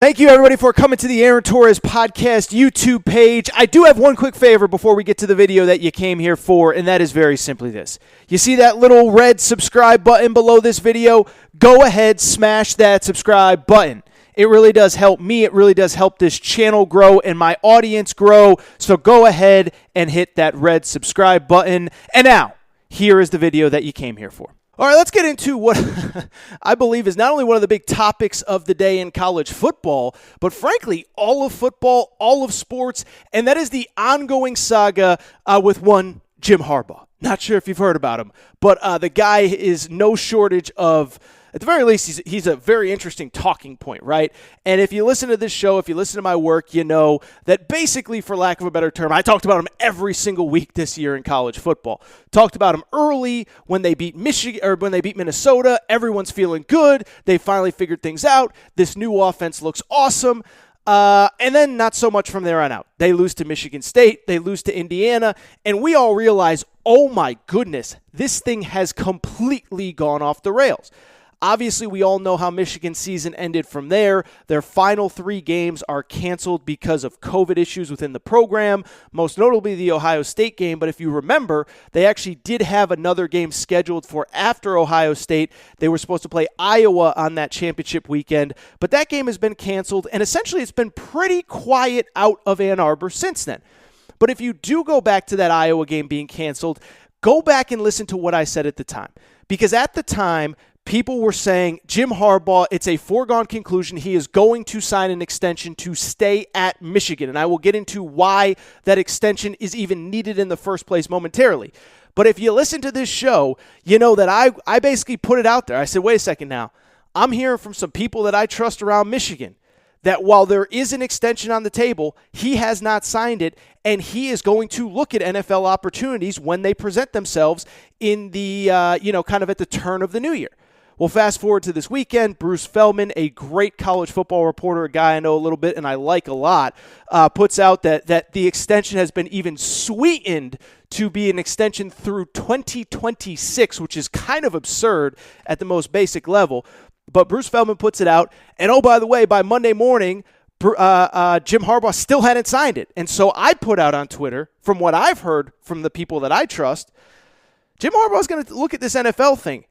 Thank you, everybody, for coming to the Aaron Torres Podcast YouTube page. I do have one quick favor before we get to the video that you came here for, and that is very simply this. You see that little red subscribe button below this video? Go ahead, smash that subscribe button. It really does help me. It really does help this channel grow and my audience grow. So go ahead and hit that red subscribe button. And now, here is the video that you came here for. All right, let's get into what I believe is not only one of the big topics of the day in college football, but frankly, all of football, all of sports, and that is the ongoing saga with one Jim Harbaugh. Not sure if you've heard about him, but the guy is no shortage of, at the very least, he's a very interesting talking point, right? And if you listen to this show, if you listen to my work, you know that basically, for lack of a better term, I talked about him every single week this year in college football. Talked about him early when they beat Michigan or when they beat Minnesota. Everyone's feeling good. They finally figured things out. This new offense looks awesome. And then not so much from there on out. They lose to Michigan State. They lose to Indiana. And we all realize, oh my goodness, this thing has completely gone off the rails. Obviously, we all know how Michigan's season ended from there. Their final 3 games are canceled because of COVID issues within the program, most notably the Ohio State game. But if you remember, they actually did have another game scheduled for after Ohio State. They were supposed to play Iowa on that championship weekend, but that game has been canceled, and essentially it's been pretty quiet out of Ann Arbor since then. But if you do go back to that Iowa game being canceled, go back and listen to what I said at the time. Because at the time, people were saying, Jim Harbaugh, it's a foregone conclusion. He is going to sign an extension to stay at Michigan. And I will get into why that extension is even needed in the first place momentarily. But if you listen to this show, you know that I basically put it out there. I said, wait a second now. I'm hearing from some people that I trust around Michigan that while there is an extension on the table, he has not signed it, and he is going to look at NFL opportunities when they present themselves in the, kind of at the turn of the new year. Well, fast forward to this weekend, Bruce Feldman, a great college football reporter, a guy I know a little bit and I like a lot, puts out that the extension has been even sweetened to be an extension through 2026, which is kind of absurd at the most basic level. But Bruce Feldman puts it out, and oh, by the way, by Monday morning, Jim Harbaugh still hadn't signed it. And so I put out on Twitter, from what I've heard from the people that I trust, Jim Harbaugh is going to look at this NFL thing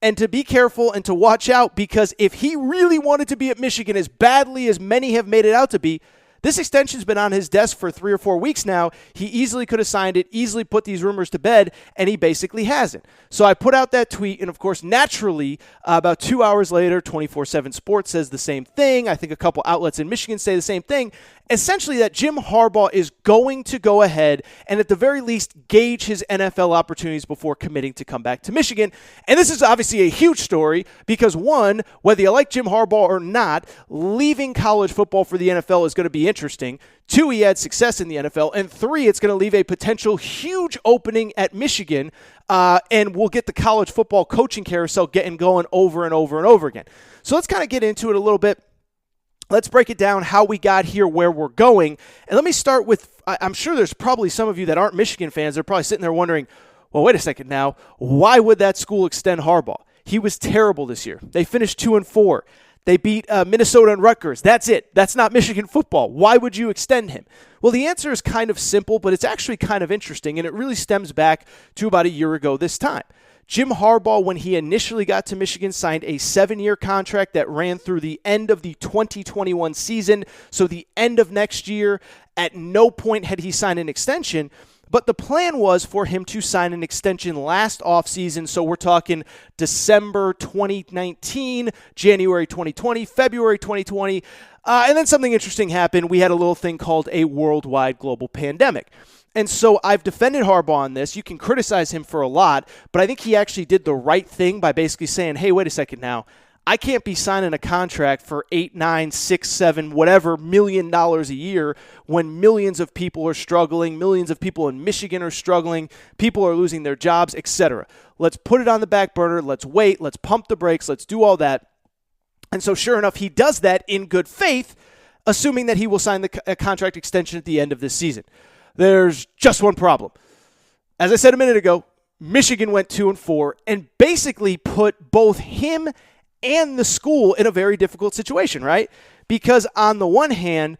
and to be careful and to watch out, because if he really wanted to be at Michigan as badly as many have made it out to be, this extension's been on his desk for 3 or 4 weeks now. He easily could have signed it, easily put these rumors to bed, and he basically hasn't. So I put out that tweet, and of course, naturally, about 2 hours later, 24/7 Sports says the same thing. I think a couple outlets in Michigan say the same thing. Essentially, that Jim Harbaugh is going to go ahead and at the very least gauge his NFL opportunities before committing to come back to Michigan. And this is obviously a huge story because, one, whether you like Jim Harbaugh or not, leaving college football for the NFL is going to be interesting. 2, he had success in the NFL. And 3, it's going to leave a potential huge opening at Michigan, and we'll get the college football coaching carousel getting going over and over and over again. So let's kind of get into it a little bit. Let's break it down how we got here, where we're going. And let me start with, I'm sure there's probably some of you that aren't Michigan fans. They're probably sitting there wondering, well, wait a second now. Why would that school extend Harbaugh? He was terrible this year. They finished 2-4. They beat Minnesota and Rutgers. That's it. That's not Michigan football. Why would you extend him? Well, the answer is kind of simple, but it's actually kind of interesting, and it really stems back to about a year ago this time. Jim Harbaugh, when he initially got to Michigan, signed a 7-year contract that ran through the end of the 2021 season, so the end of next year. At no point had he signed an extension, but the plan was for him to sign an extension last offseason, so we're talking December 2019, January 2020, February 2020, and then something interesting happened. We had a little thing called a worldwide global pandemic. And so I've defended Harbaugh on this. You can criticize him for a lot, but I think he actually did the right thing by basically saying, hey, wait a second now. I can't be signing a contract for $8, $9, $6, $7, whatever $1 million a year when millions of people are struggling, millions of people in Michigan are struggling, people are losing their jobs, etc. Let's put it on the back burner. Let's wait. Let's pump the brakes. Let's do all that. And so sure enough, he does that in good faith, assuming that he will sign a contract extension at the end of this season. There's just one problem. As I said a minute ago, Michigan went 2-4 and basically put both him and the school in a very difficult situation, right? because on the one hand,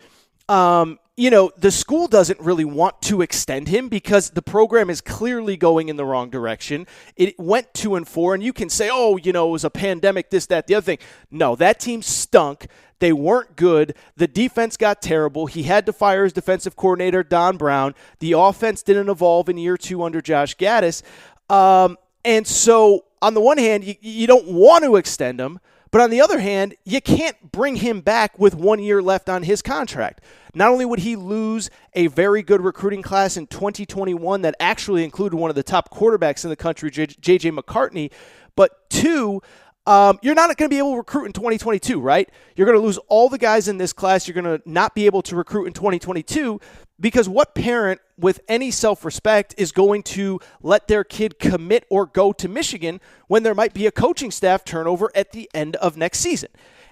the school doesn't really want to extend him because the program is clearly going in the wrong direction. It went 2-4, and you can say, it was a pandemic, this, that, the other thing. No, that team stunk. They weren't good. The defense got terrible. He had to fire his defensive coordinator, Don Brown. The offense didn't evolve in year 2 under Josh Gaddis. And so on the one hand, you don't want to extend him. But on the other hand, you can't bring him back with 1 year left on his contract. Not only would he lose a very good recruiting class in 2021 that actually included one of the top quarterbacks in the country, J.J. McCartney, but 2, you're not going to be able to recruit in 2022, right? You're going to lose all the guys in this class. You're going to not be able to recruit in 2022 because what parent with any self-respect is going to let their kid commit or go to Michigan when there might be a coaching staff turnover at the end of next season?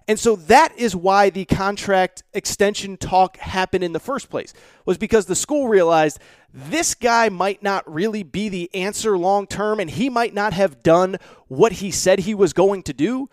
And so that is why the contract extension talk happened in the first place, was because the school realized this guy might not really be the answer long term, and he might not have done what he said he was going to do,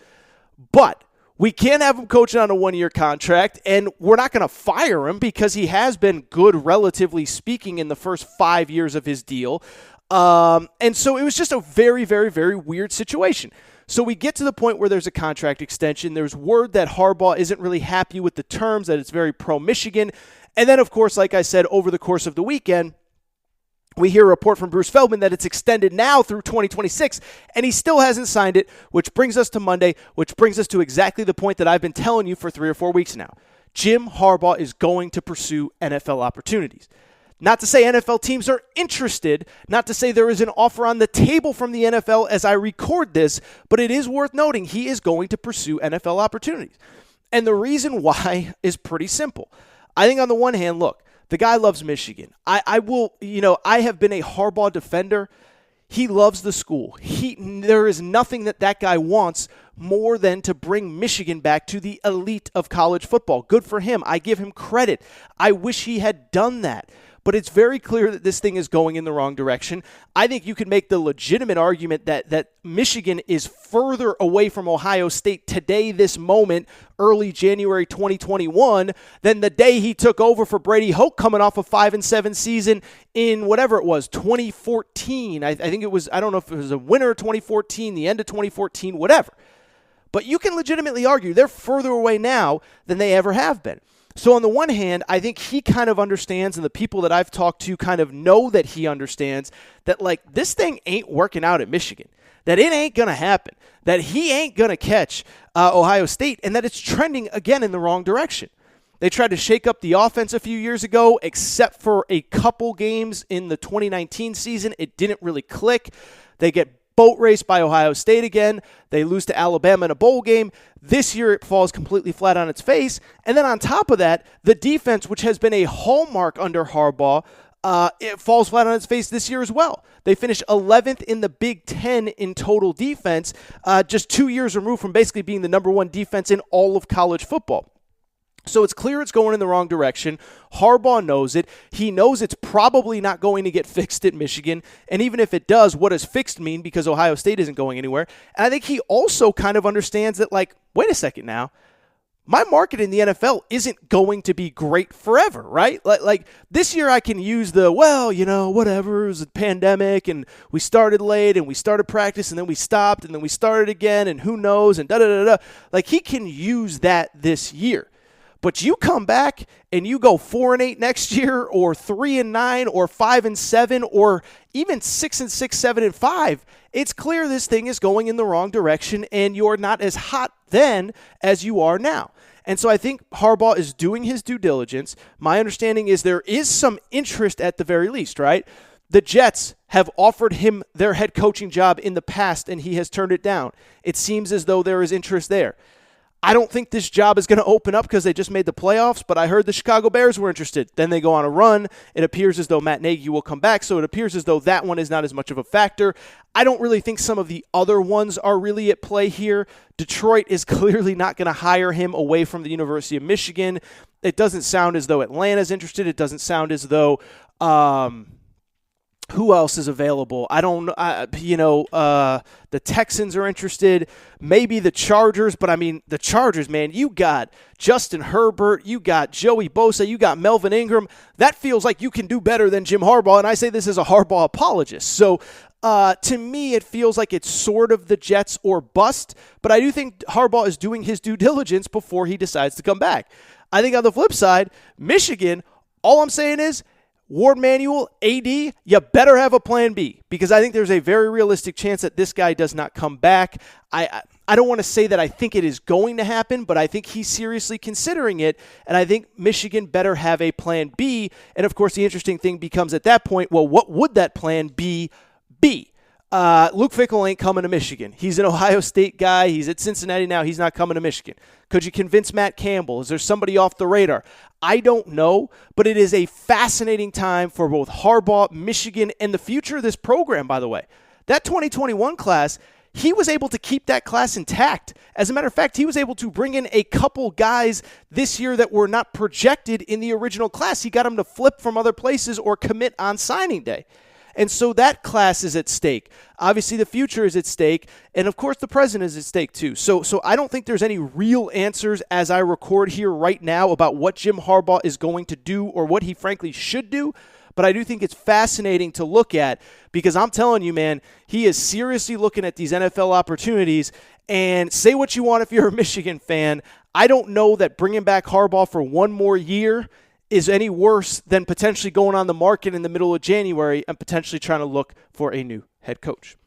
but we can't have him coaching on a 1-year contract, and we're not going to fire him because he has been good, relatively speaking, in the first 5 years of his deal. And so it was just a very, very, very weird situation. So we get to the point where there's a contract extension. There's word that Harbaugh isn't really happy with the terms, that it's very pro-Michigan. And then, of course, like I said, over the course of the weekend, we hear a report from Bruce Feldman that it's extended now through 2026, and he still hasn't signed it, which brings us to Monday, which brings us to exactly the point that I've been telling you for 3 or 4 weeks now. Jim Harbaugh is going to pursue NFL opportunities. Not to say NFL teams are interested, not to say there is an offer on the table from the NFL as I record this, but it is worth noting he is going to pursue NFL opportunities. And the reason why is pretty simple. I think on the one hand, look, the guy loves Michigan. I have been a Harbaugh defender. He loves the school. There is nothing that guy wants more than to bring Michigan back to the elite of college football. Good for him. I give him credit. I wish he had done that. But it's very clear that this thing is going in the wrong direction. I think you can make the legitimate argument that Michigan is further away from Ohio State today, this moment, early January 2021, than the day he took over for Brady Hoke coming off a 5-7 season in whatever it was, 2014. I think it was, I don't know if it was a winter of 2014, the end of 2014, whatever. But you can legitimately argue they're further away now than they ever have been. So on the one hand, I think he kind of understands, and the people that I've talked to kind of know that he understands, that this thing ain't working out at Michigan, that it ain't going to happen, that he ain't going to catch Ohio State, and that it's trending again in the wrong direction. They tried to shake up the offense a few years ago, except for a couple games in the 2019 season. It didn't really click. They get boat race by Ohio State again. They lose to Alabama in a bowl game. This year it falls completely flat on its face. And then on top of that, the defense, which has been a hallmark under Harbaugh, it falls flat on its face this year as well. They finished 11th in the Big Ten in total defense, just 2 years removed from basically being the number 1 defense in all of college football. So it's clear it's going in the wrong direction. Harbaugh knows it. He knows it's probably not going to get fixed at Michigan. And even if it does, what does fixed mean? Because Ohio State isn't going anywhere. And I think he also kind of understands that, wait a second now. My market in the NFL isn't going to be great forever, right? Like this year I can use whatever, it was a pandemic and we started late and we started practice and then we stopped and then we started again and who knows and da-da-da-da. He can use that this year. But you come back and you go 4-8 next year, or 3-9, or 5-7, or even 6-6, 7-5. It's clear this thing is going in the wrong direction, and you're not as hot then as you are now. And so I think Harbaugh is doing his due diligence. My understanding is there is some interest at the very least, right? The Jets have offered him their head coaching job in the past, and he has turned it down. It seems as though there is interest there. I don't think this job is going to open up because they just made the playoffs, but I heard the Chicago Bears were interested. Then they go on a run. It appears as though Matt Nagy will come back, so it appears as though that one is not as much of a factor. I don't really think some of the other ones are really at play here. Detroit is clearly not going to hire him away from the University of Michigan. It doesn't sound as though Atlanta's interested. It doesn't sound as though Who else is available? I don't know. The Texans are interested. Maybe the Chargers. But, I mean, the Chargers, man, you got Justin Herbert. You got Joey Bosa. You got Melvin Ingram. That feels like you can do better than Jim Harbaugh. And I say this as a Harbaugh apologist. So, to me, it feels like it's sort of the Jets or bust. But I do think Harbaugh is doing his due diligence before he decides to come back. I think on the flip side, Michigan, all I'm saying is, Ward Manuel, AD, you better have a plan B, because I think there's a very realistic chance that this guy does not come back. I don't want to say that I think it is going to happen, but I think he's seriously considering it, and I think Michigan better have a plan B. And, of course, the interesting thing becomes at that point, well, what would that plan B be? Luke Fickell ain't coming to Michigan. He's an Ohio State guy. He's at Cincinnati now. He's not coming to Michigan. Could you convince Matt Campbell? Is there somebody off the radar? I don't know, but it is a fascinating time for both Harbaugh, Michigan, and the future of this program, by the way. That 2021 class, he was able to keep that class intact. As a matter of fact, he was able to bring in a couple guys this year that were not projected in the original class. He got them to flip from other places or commit on signing day. And so that class is at stake. Obviously, the future is at stake. And, of course, the president is at stake, too. So I don't think there's any real answers as I record here right now about what Jim Harbaugh is going to do or what he, frankly, should do. But I do think it's fascinating to look at, because I'm telling you, man, he is seriously looking at these NFL opportunities. And say what you want if you're a Michigan fan, I don't know that bringing back Harbaugh for one more year is any worse than potentially going on the market in the middle of January and potentially trying to look for a new head coach.